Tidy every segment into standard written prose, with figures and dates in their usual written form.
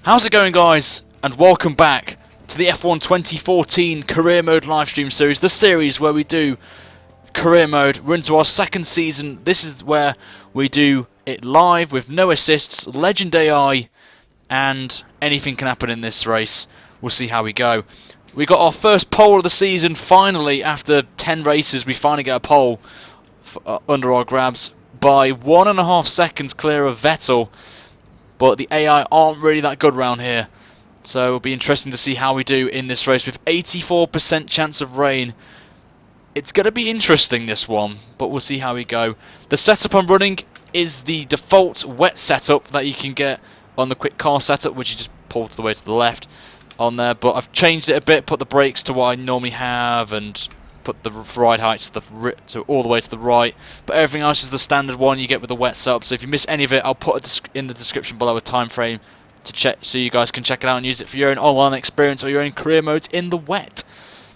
How's it going, guys? And welcome back to the F1 2014 Career Mode Livestream Series, the series where we do Career Mode. We're into our second season. This is where we do it live with no assists, Legend AI, and anything can happen in this race. We'll see how we go. We got our first pole of the season finally. After 10 races, we finally get a pole under our grabs by 1.5 seconds clear of Vettel. But the AI aren't really that good around here. So it'll be interesting to see how we do in this race with 84% chance of rain. It's going to be interesting, this one, but we'll see how we go. The setup I'm running is the default wet setup that you can get on the quick car setup, which you just pull to the way to the left on there. But I've changed it a bit, put the brakes to what I normally have, and put the ride heights to all the way to the right. But everything else is the standard one you get with the wet setup. So if you miss any of it, I'll put in the description below a time frame to check, so you guys can check it out and use it for your own online experience or your own career modes in the wet.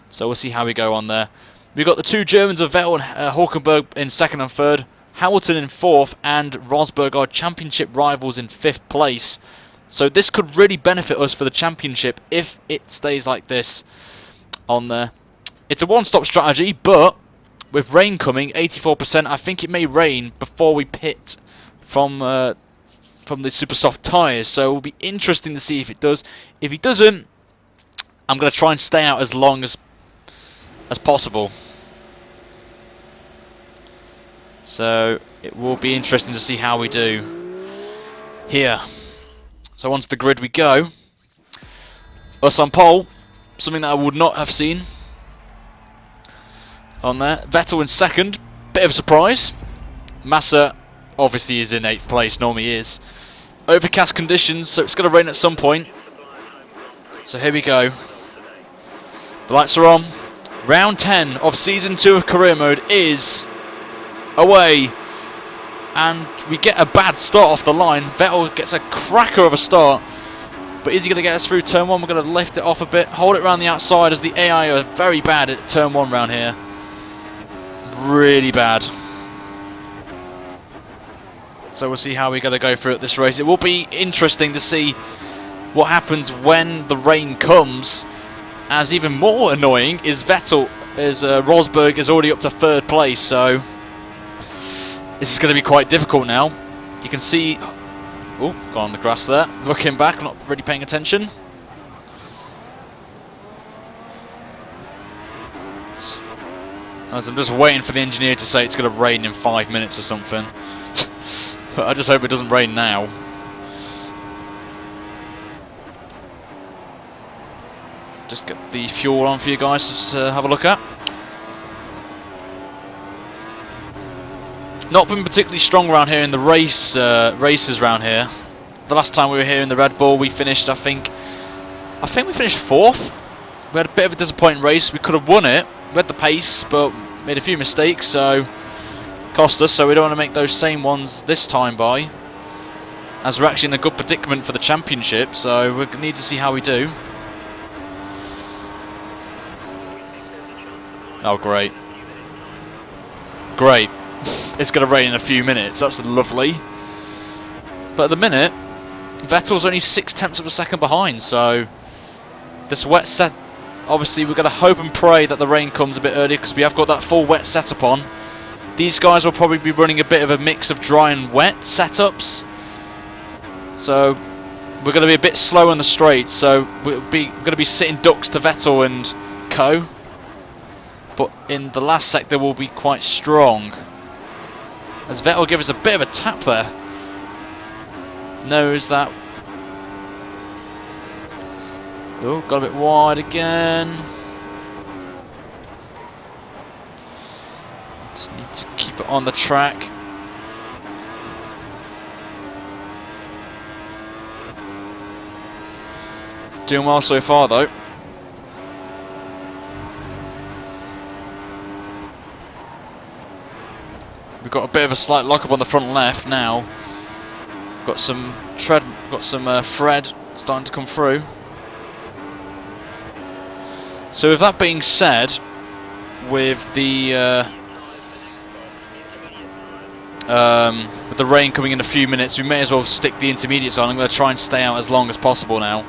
So we'll see how we go on there. We've got the two Germans of Vettel and Hulkenberg in second and third, Hamilton in fourth, and Rosberg, our championship rivals, in fifth place. So this could really benefit us for the championship if it stays like this on there. It's a one-stop strategy, but with rain coming, 84%, I think it may rain before we pit from the super soft tyres. So it will be interesting to see if it does. If it doesn't, I'm going to try and stay out as long as possible. So it will be interesting to see how we do here. So onto the grid we go. Us on pole, something that I would not have seen on there. Vettel in second, bit of a surprise. Massa obviously is in 8th place, normally is. Overcast conditions, so it's going to rain at some point. So here we go. The lights are on. Round 10 of Season 2 of Career Mode is away. And we get a bad start off the line. Vettel gets a cracker of a start. But is he going to get us through turn 1? We're going to lift it off a bit, hold it around the outside, as the AI are very bad at turn 1 round here. Really bad. So we'll see how we're going to go through at this race. It will be interesting to see what happens when the rain comes. As even more annoying is Rosberg is already up to 3rd place. So this is going to be quite difficult now. You can see, oh, gone on the grass there. Looking back, not really paying attention. As I'm just waiting for the engineer to say it's going to rain in 5 minutes or something. But I just hope it doesn't rain now. Just get the fuel on for you guys to have a look at. Not been particularly strong around here in the races around here. The last time we were here in the Red Bull, we finished, I think we finished 4th. We had a bit of a disappointing race. We could have won it. We had the pace, but made a few mistakes, so cost us. So we don't want to make those same ones this time by, as we're actually in a good predicament for the championship. So we need to see how we do. Oh, great. Great. It's going to rain in a few minutes. That's lovely. But at the minute, Vettel's only 0.6 of a second behind. So this wet set, obviously we're going to hope and pray that the rain comes a bit earlier, because we have got that full wet setup on. These guys will probably be running a bit of a mix of dry and wet setups. So we're going to be a bit slow on the straights. So we're going to be sitting ducks to Vettel and co. But in the last sector we'll be quite strong, as Vettel gives us a bit of a tap there. Knows that. Oh, got a bit wide again. Just need to keep it on the track. Doing well so far though. We've got a bit of a slight lock-up on the front left now. Got some tread, Fred starting to come through. So with that being said, with the With the rain coming in a few minutes, we may as well stick the intermediates on. I'm going to try and stay out as long as possible now.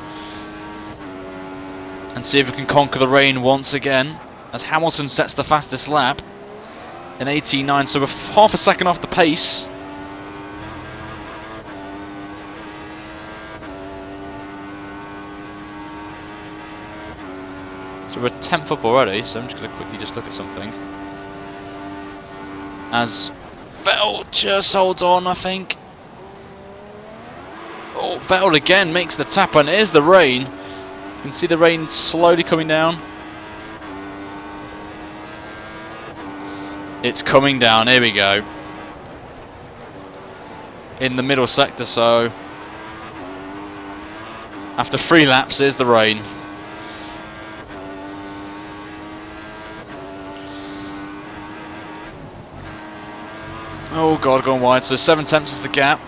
And see if we can conquer the rain once again. As Hamilton sets the fastest lap in 18.9, so we're half a second off the pace. So we're 10th up already, so I'm just going to quickly just look at something. As Vettel just holds on, I think. Oh, Vettel again makes the tap, and it is the rain. You can see the rain slowly coming down. It's coming down, here we go. In the middle sector, so after 3 laps, here's the rain. Oh god, going wide, so 7 tenths is the gap.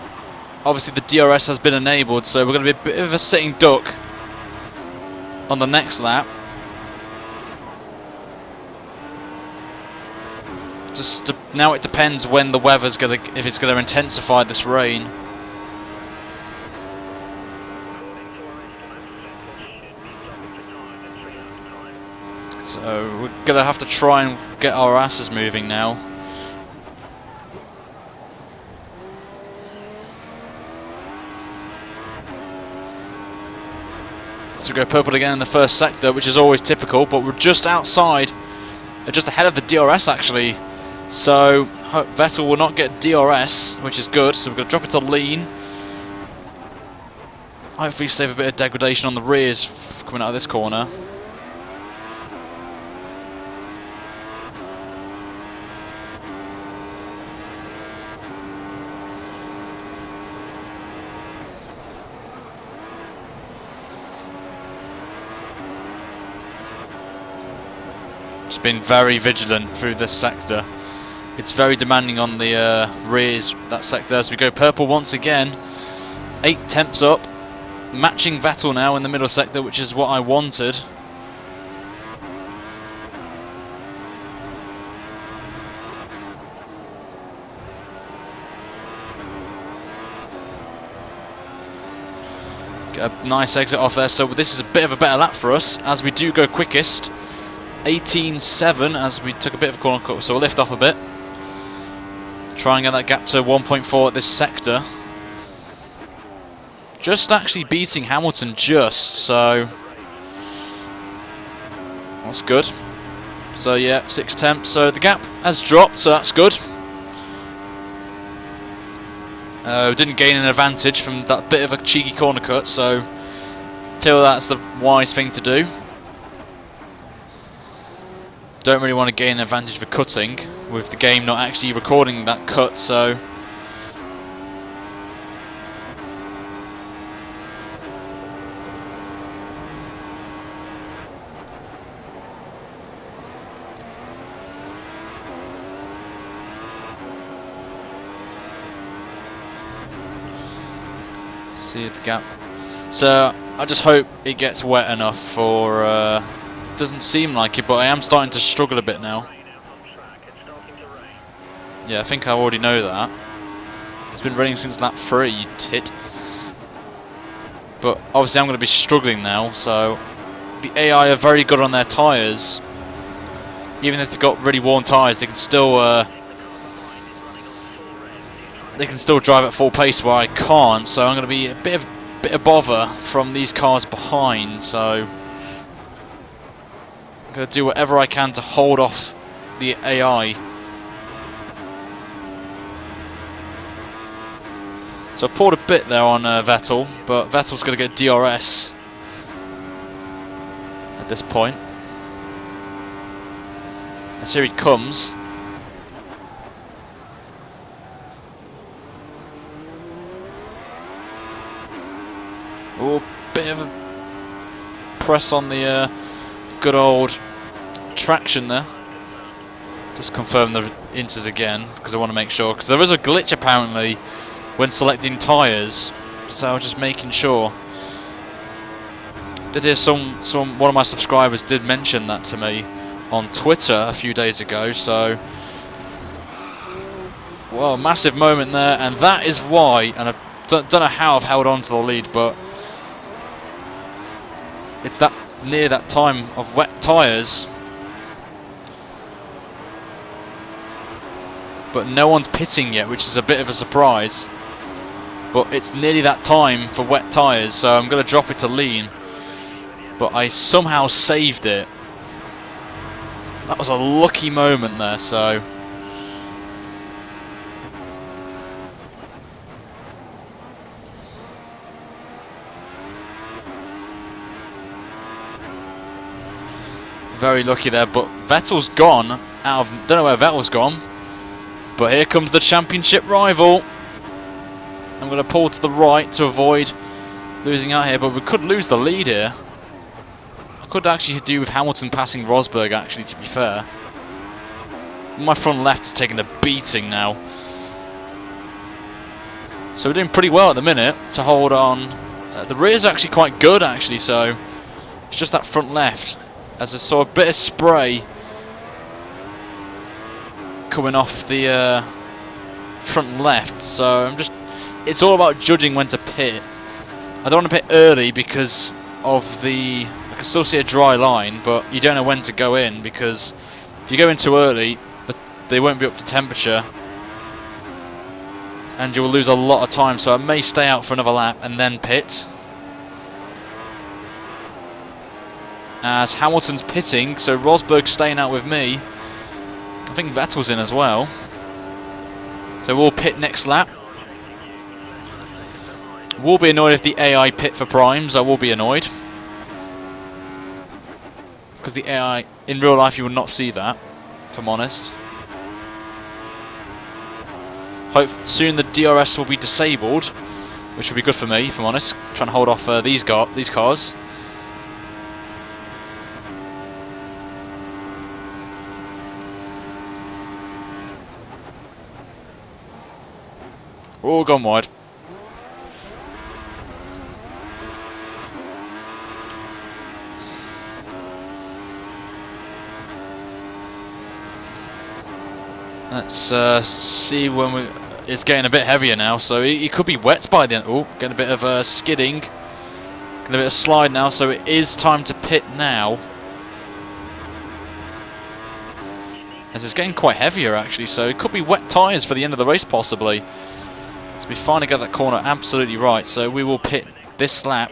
Obviously the DRS has been enabled, so we're going to be a bit of a sitting duck on the next lap. Just now it depends when the weather's going to, if it's going to intensify this rain. So we're going to have to try and get our asses moving now. So we go purple again in the first sector, which is always typical, but we're just outside, just ahead of the DRS actually. So Vettel will not get DRS, which is good, so we're going to drop it to lean. Hopefully save a bit of degradation on the rears coming out of this corner. Just been very vigilant through this sector. It's very demanding on the rears, that sector. As we go purple once again, 8 tenths up, matching Vettel now in the middle sector, which is what I wanted. Get a nice exit off there, so this is a bit of a better lap for us, as we do go quickest. 18.7 as we took a bit of a corner cut, so we'll lift off a bit. Try and get that gap to 1.4 at this sector. Just actually beating Hamilton just, so that's good. So yeah, 6 tenths, so the gap has dropped, so that's good. Didn't gain an advantage from that bit of a cheeky corner cut, so feel that's the wise thing to do. Don't really want to gain an advantage for cutting, with the game not actually recording that cut, so see the gap. So I just hope it gets wet enough for doesn't seem like it, but I am starting to struggle a bit now. Yeah, I think I already know that. It's been raining since lap 3, you tit. But obviously I'm going to be struggling now, so the AI are very good on their tyres. Even if they've got really worn tyres, they can still drive at full pace where I can't, so I'm going to be a bit of bother from these cars behind, so I'm going to do whatever I can to hold off the AI. So I pulled a bit there on Vettel, but Vettel's going to get DRS at this point. As here he comes. Oh, bit of a press on the good old traction there. Just confirm the inters again, because I want to make sure, because there was a glitch apparently when selecting tyres, so just making sure. Did hear one of my subscribers did mention that to me on Twitter a few days ago, so Well, massive moment there, and that is why, and I don't know how I've held on to the lead, but it's that near that time of wet tyres. But no one's pitting yet, which is a bit of a surprise. But it's nearly that time for wet tyres, so I'm going to drop it to lean. But I somehow saved it. That was a lucky moment there, so... Very lucky there, but Vettel's gone out of... Don't know where Vettel's gone. But here comes the championship rival. I'm going to pull to the right to avoid losing out here, but we could lose the lead here. I could actually do with Hamilton passing Rosberg, actually, to be fair. My front left is taking a beating now. So we're doing pretty well at the minute to hold on. The rear's actually quite good, actually, so it's just that front left. As I saw a bit of spray coming off the front left, so I'm just... It's all about judging when to pit. I don't want to pit early because of the... I can still see a dry line, but you don't know when to go in, because if you go in too early, they won't be up to temperature, and you will lose a lot of time. So I may stay out for another lap and then pit. As Hamilton's pitting, so Rosberg's staying out with me. I think Vettel's in as well. So we'll pit next lap. Will be annoyed if the AI pit for primes. I will be annoyed. Because the AI, in real life you will not see that, if I'm honest. Hope soon the DRS will be disabled, which will be good for me, if I'm honest. Trying to hold off these cars. All gone wide. Let's see when we... It's getting a bit heavier now, so it could be wet by the end. Oh, getting a bit of skidding. Getting a bit of slide now, so it is time to pit now. As it's getting quite heavier, actually, so it could be wet tyres for the end of the race, possibly. So we finally got that corner absolutely right, so we will pit this lap.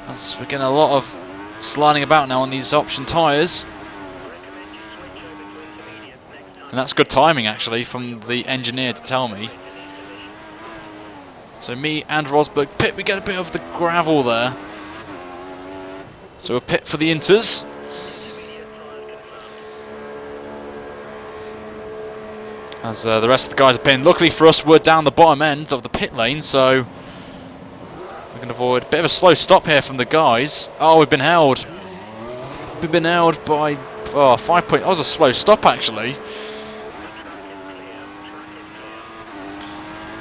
As we're getting a lot of sliding about now on these option tyres. And that's good timing, actually, from the engineer to tell me. So me and Rosberg pit, we get a bit of the gravel there. So we'll pit for the Inters. As the rest of the guys are pitting. Luckily for us, we're down the bottom end of the pit lane, so we can avoid a bit of a slow stop here from the guys. Oh, we've been held. We've been held by 5 points. That was a slow stop, actually.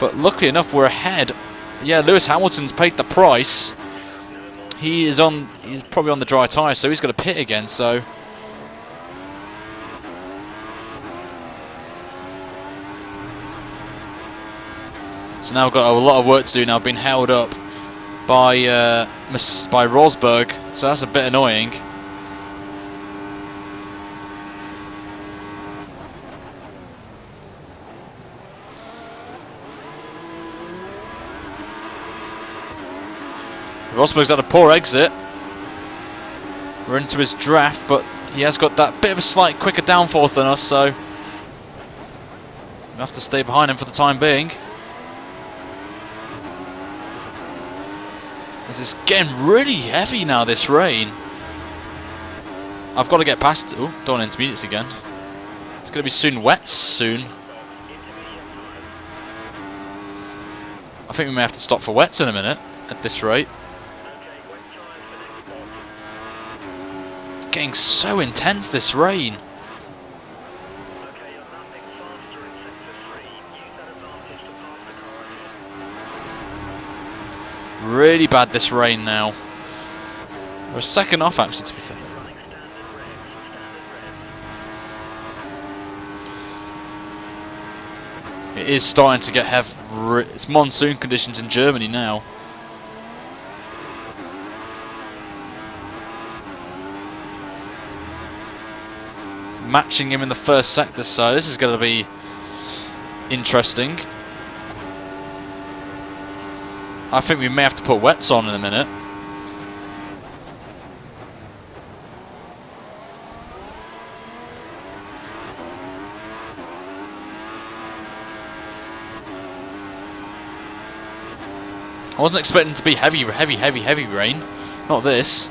But luckily enough, we're ahead. Yeah, Lewis Hamilton's paid the price. He's probably on the dry tyre, so he's got to pit again. So now we've got a lot of work to do now. Being held up by Rosberg, so that's a bit annoying. Rosberg's had a poor exit. We're into his draft, but he has got that bit of a slight quicker downforce than us, so we have to stay behind him for the time being. This is getting really heavy now, this rain. I've got to get past... Oh, don't want intermediates again. It's going to be soon wet soon. I think we may have to stop for wets in a minute at this rate. It's getting so intense, this rain. Really bad, this rain now. We're a second off, actually, to be fair. It is starting to get it's monsoon conditions in Germany now. Matching him in the first sector, so this is going to be interesting. I think we may have to put wets on in a minute. I wasn't expecting to be heavy rain. Not this.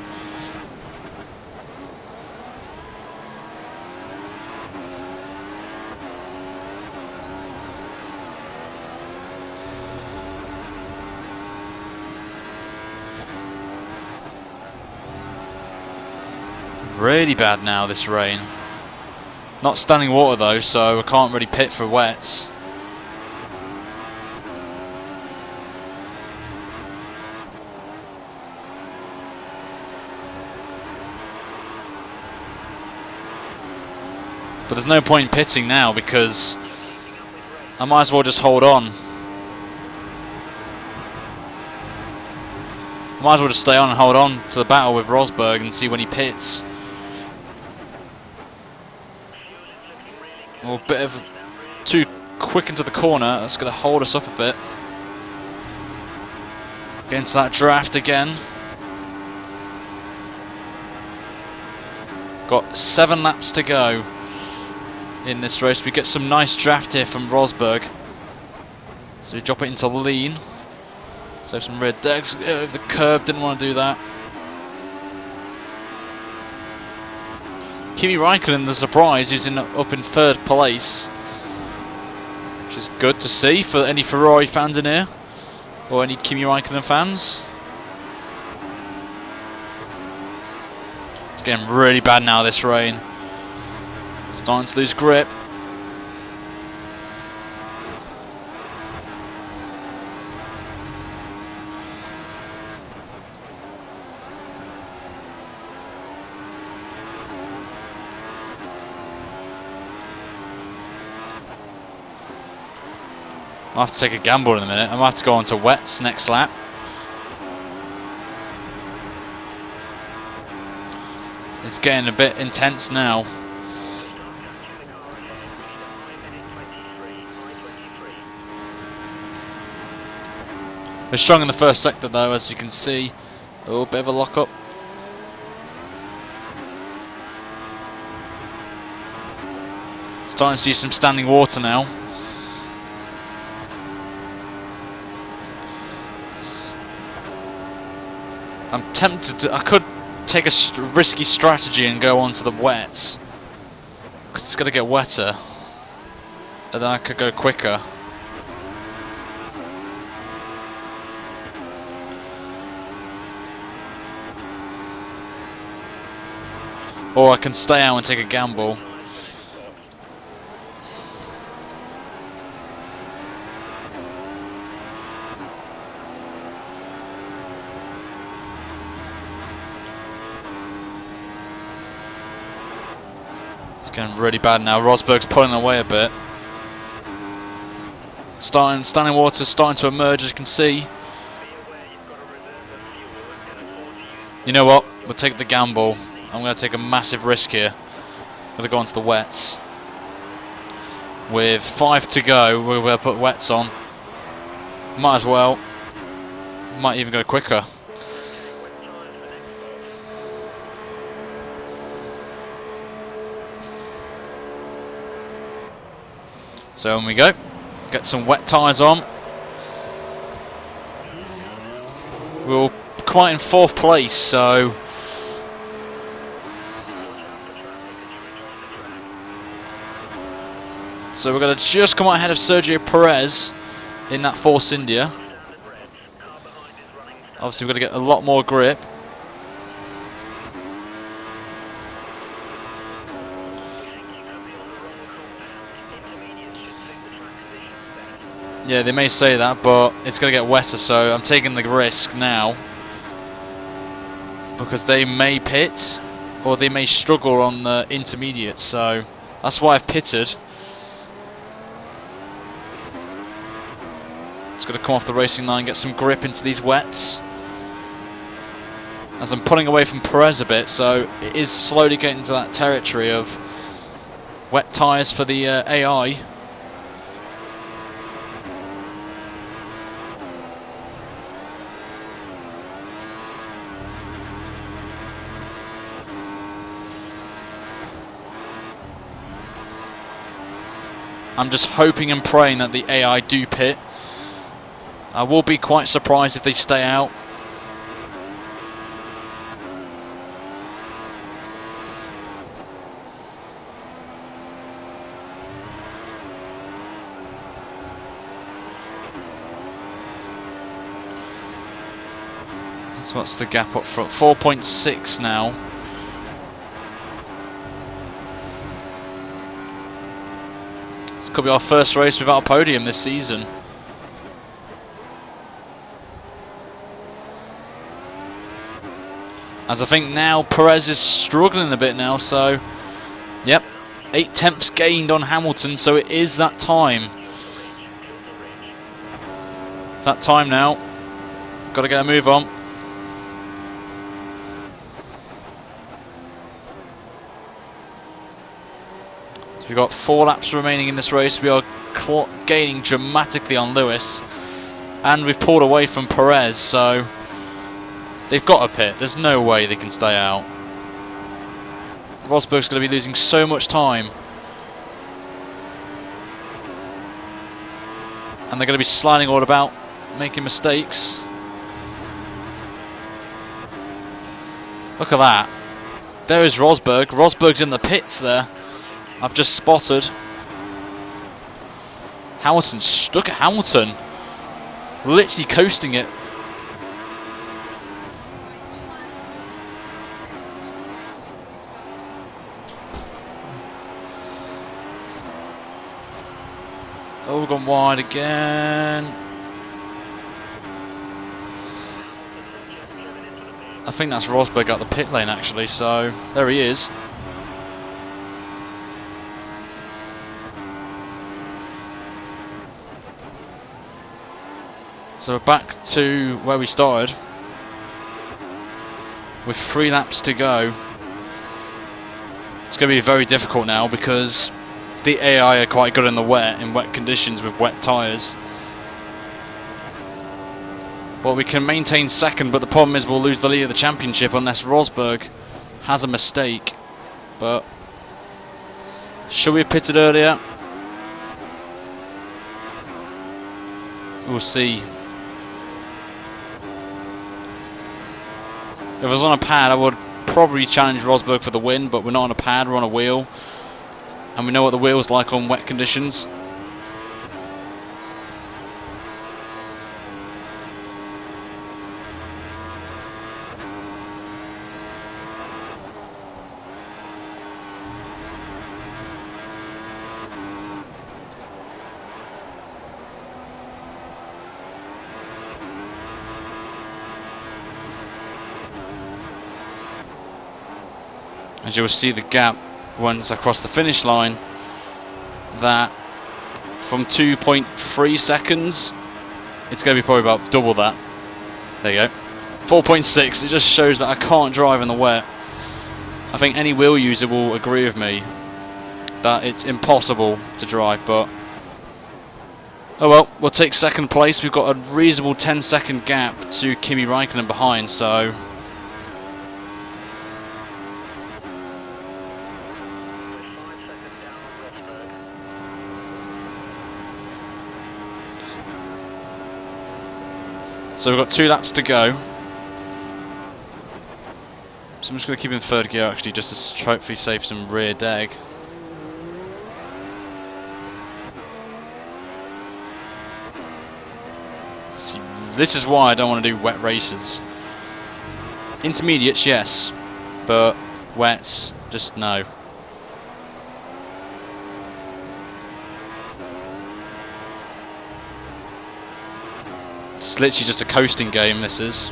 Really bad now, this rain. Not standing water though, so I can't really pit for wets. But there's no point in pitting now because I might as well just hold on. I might as well just stay on and hold on to the battle with Rosberg and see when he pits. Oh, a bit of too quick into the corner. That's going to hold us up a bit. Get into that draft again. Got 7 laps to go in this race. We get some nice draft here from Rosberg. So we drop it into lean. Save some red decks over the curb. Didn't want to do that. Kimi Räikkönen, the surprise, is up in 3rd place, which is good to see for any Ferrari fans in here, or any Kimi Räikkönen fans. It's getting really bad now, this rain. Starting to lose grip. I'll have to take a gamble in a minute. I might have to go on to wets next lap. It's getting a bit intense now. We're strong in the first sector though, as you can see. A little bit of a lock-up. Starting to see some standing water now. I'm tempted to... I could take a risky strategy and go on to the wets, because it's going to get wetter. And then I could go quicker. Or I can stay out and take a gamble. It's getting really bad now. Rosberg's pulling away a bit. Standing water starting to emerge, as you can see. You know what? We'll take the gamble. I'm going to take a massive risk here. I'm going to go onto the wets. With 5 to go, we're going to put wets on. Might as well. Might even go quicker. So on we go. Get some wet tyres on. We're quite in 4th place, so... So we're going to just come out ahead of Sergio Perez in that Force India. Obviously we've got to get a lot more grip. Yeah, they may say that, but it's going to get wetter, so I'm taking the risk now. Because they may pit, or they may struggle on the intermediate, so that's why I've pitted. It's got to come off the racing line, get some grip into these wets. As I'm pulling away from Perez a bit, so it is slowly getting to that territory of wet tyres for the AI. I'm just hoping and praying that the AI do pit. I will be quite surprised if they stay out. So what's the gap up front? 4.6 now. This could be our first race without a podium this season. As I think now Perez is struggling a bit now, so yep, 8 tenths gained on Hamilton, so it is that time. It's that time now. Got to get a move on. So we've got 4 laps remaining in this race. We are gaining dramatically on Lewis, and we've pulled away from Perez, so they've got to pit. There's no way they can stay out. Rosberg's going to be losing so much time. And they're going to be sliding all about, making mistakes. Look at that. There is Rosberg. Rosberg's in the pits there. I've just spotted. Hamilton, stuck at Hamilton. Literally coasting it. Oh, gone wide again. I think that's Rosberg out the pit lane actually, so there he is. So we're back to where we started with 3 laps to go. It's going to be very difficult now because the AI are quite good in the wet, in wet conditions with wet tyres. Well, we can maintain second, but the problem is we'll lose the lead of the championship unless Rosberg has a mistake. But should we have pitted earlier? We'll see. If I was on a pad, I would probably challenge Rosberg for the win, but we're not on a pad, we're on a wheel. And we know what the wheel's like on wet conditions. As you'll see the gap once I cross the finish line, that from 2.3 seconds, it's going to be probably about double that. There you go. 4.6, it just shows that I can't drive in the wet. I think any wheel user will agree with me that it's impossible to drive, but oh well, we'll take second place. We've got a reasonable 10-second gap to Kimi Raikkonen behind, so we've got 2 laps to go. So I'm just going to keep in 3rd gear actually, just to hopefully save some rear deg. See, this is why I don't want to do wet races. Intermediates, yes, but wets, just no. It's literally just a coasting game, this is.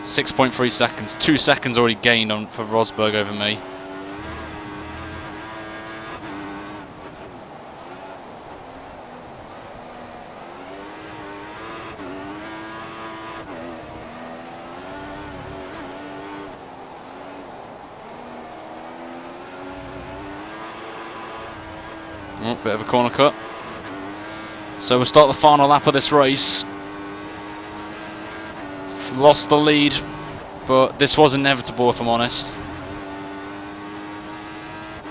6.3 seconds. 2 seconds already gained on for Rosberg over me. Oh, bit of a corner cut. So we'll start the final lap of this race. Lost the lead, but this was inevitable, if I'm honest.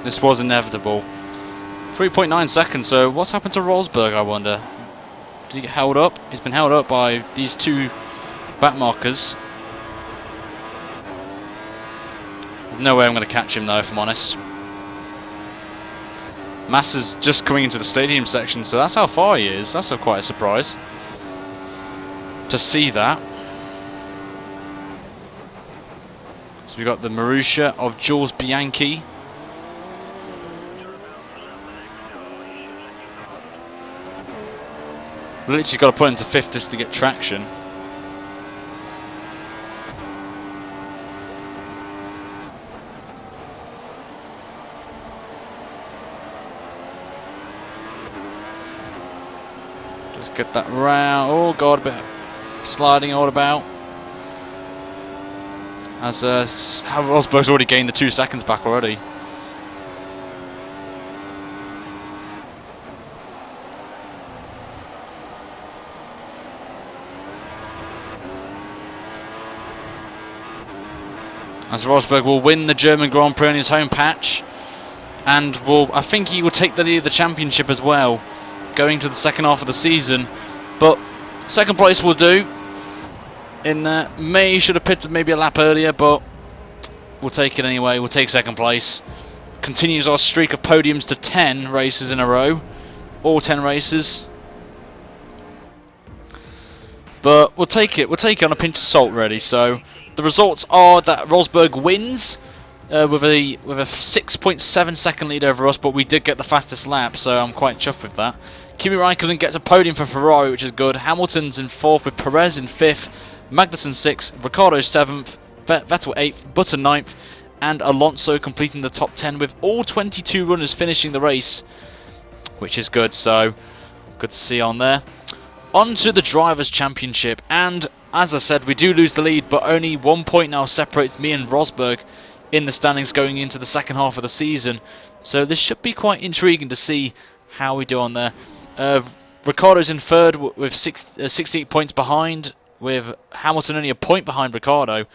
This was inevitable. 3.9 seconds, so what's happened to Rosberg, I wonder? Did he get held up? He's been held up by these two back markers. There's no way I'm going to catch him though, if I'm honest. Massa's just coming into the stadium section, so that's how far he is. That's quite a surprise to see that. So we've got the Marussia of Jules Bianchi. Literally got to put into fifth just to get traction. Just get that round. Oh god, a bit sliding all about. As Rosberg's already gained the 2 seconds back already. As Rosberg will win the German Grand Prix on his home patch, and I think he will take the lead of the championship as well, going to the second half of the season. But second place will do. In that, May should have pitted maybe a lap earlier, but we'll take it anyway. We'll take second place. Continues our streak of podiums to 10 races in a row, all 10 races. But we'll take it. We'll take it on a pinch of salt, really. So the results are that Rosberg wins with a 6.7 second lead over us, but we did get the fastest lap, so I'm quite chuffed with that. Kimi Raikkonen gets a podium for Ferrari, which is good. Hamilton's in 4th with Perez in 5th, Magnussen 6th, Ricciardo 7th, Vettel 8th, Button 9th, and Alonso completing the top 10 with all 22 runners finishing the race, which is good, so good to see on there. On to the Drivers' Championship, and as I said, we do lose the lead, but only 1 point now separates me and Rosberg in the standings going into the second half of the season. So this should be quite intriguing to see how we do on there. Ricciardo's in 3rd with 68 points behind, with Hamilton only a point behind Ricciardo.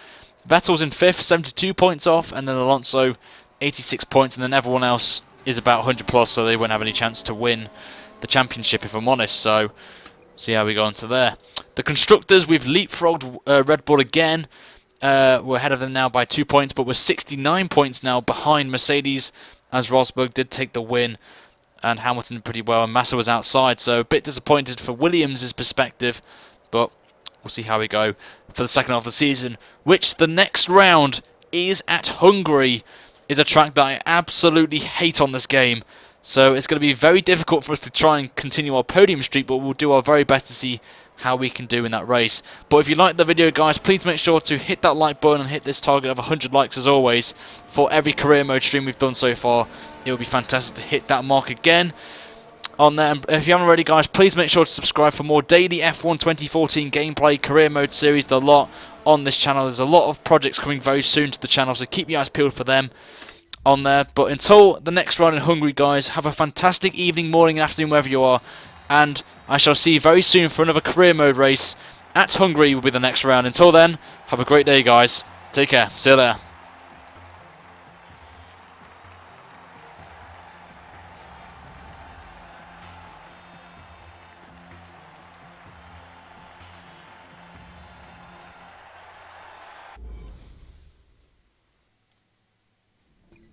Vettel's in 5th, 72 points off, and then Alonso 86 points, and then everyone else is about 100 plus, so they won't have any chance to win the championship, if I'm honest. So see how we go on to there. The constructors, we've leapfrogged Red Bull again. We're ahead of them now by 2 points, but we're 69 points now behind Mercedes, as Rosberg did take the win, and Hamilton pretty well, and Massa was outside, so a bit disappointed for Williams' perspective, but we'll see how we go for the second half of the season, which the next round is at Hungary. Is a track that I absolutely hate on this game, so it's going to be very difficult for us to try and continue our podium streak, but we'll do our very best to see how we can do in that race. But if you like the video, guys, please make sure to hit that like button and hit this target of 100 likes as always for every career mode stream we've done so far. It would be fantastic to hit that mark again on there. And if you haven't already, guys, please make sure to subscribe for more daily F1 2014 gameplay career mode series. There's a lot on this channel. There's a lot of projects coming very soon to the channel, so keep your eyes peeled for them on there. But until the next round in Hungary, guys, have a fantastic evening, morning, afternoon, wherever you are, and I shall see you very soon for another career mode race at Hungary. Will be the next round. Until then, have a great day, guys. Take care. See you later.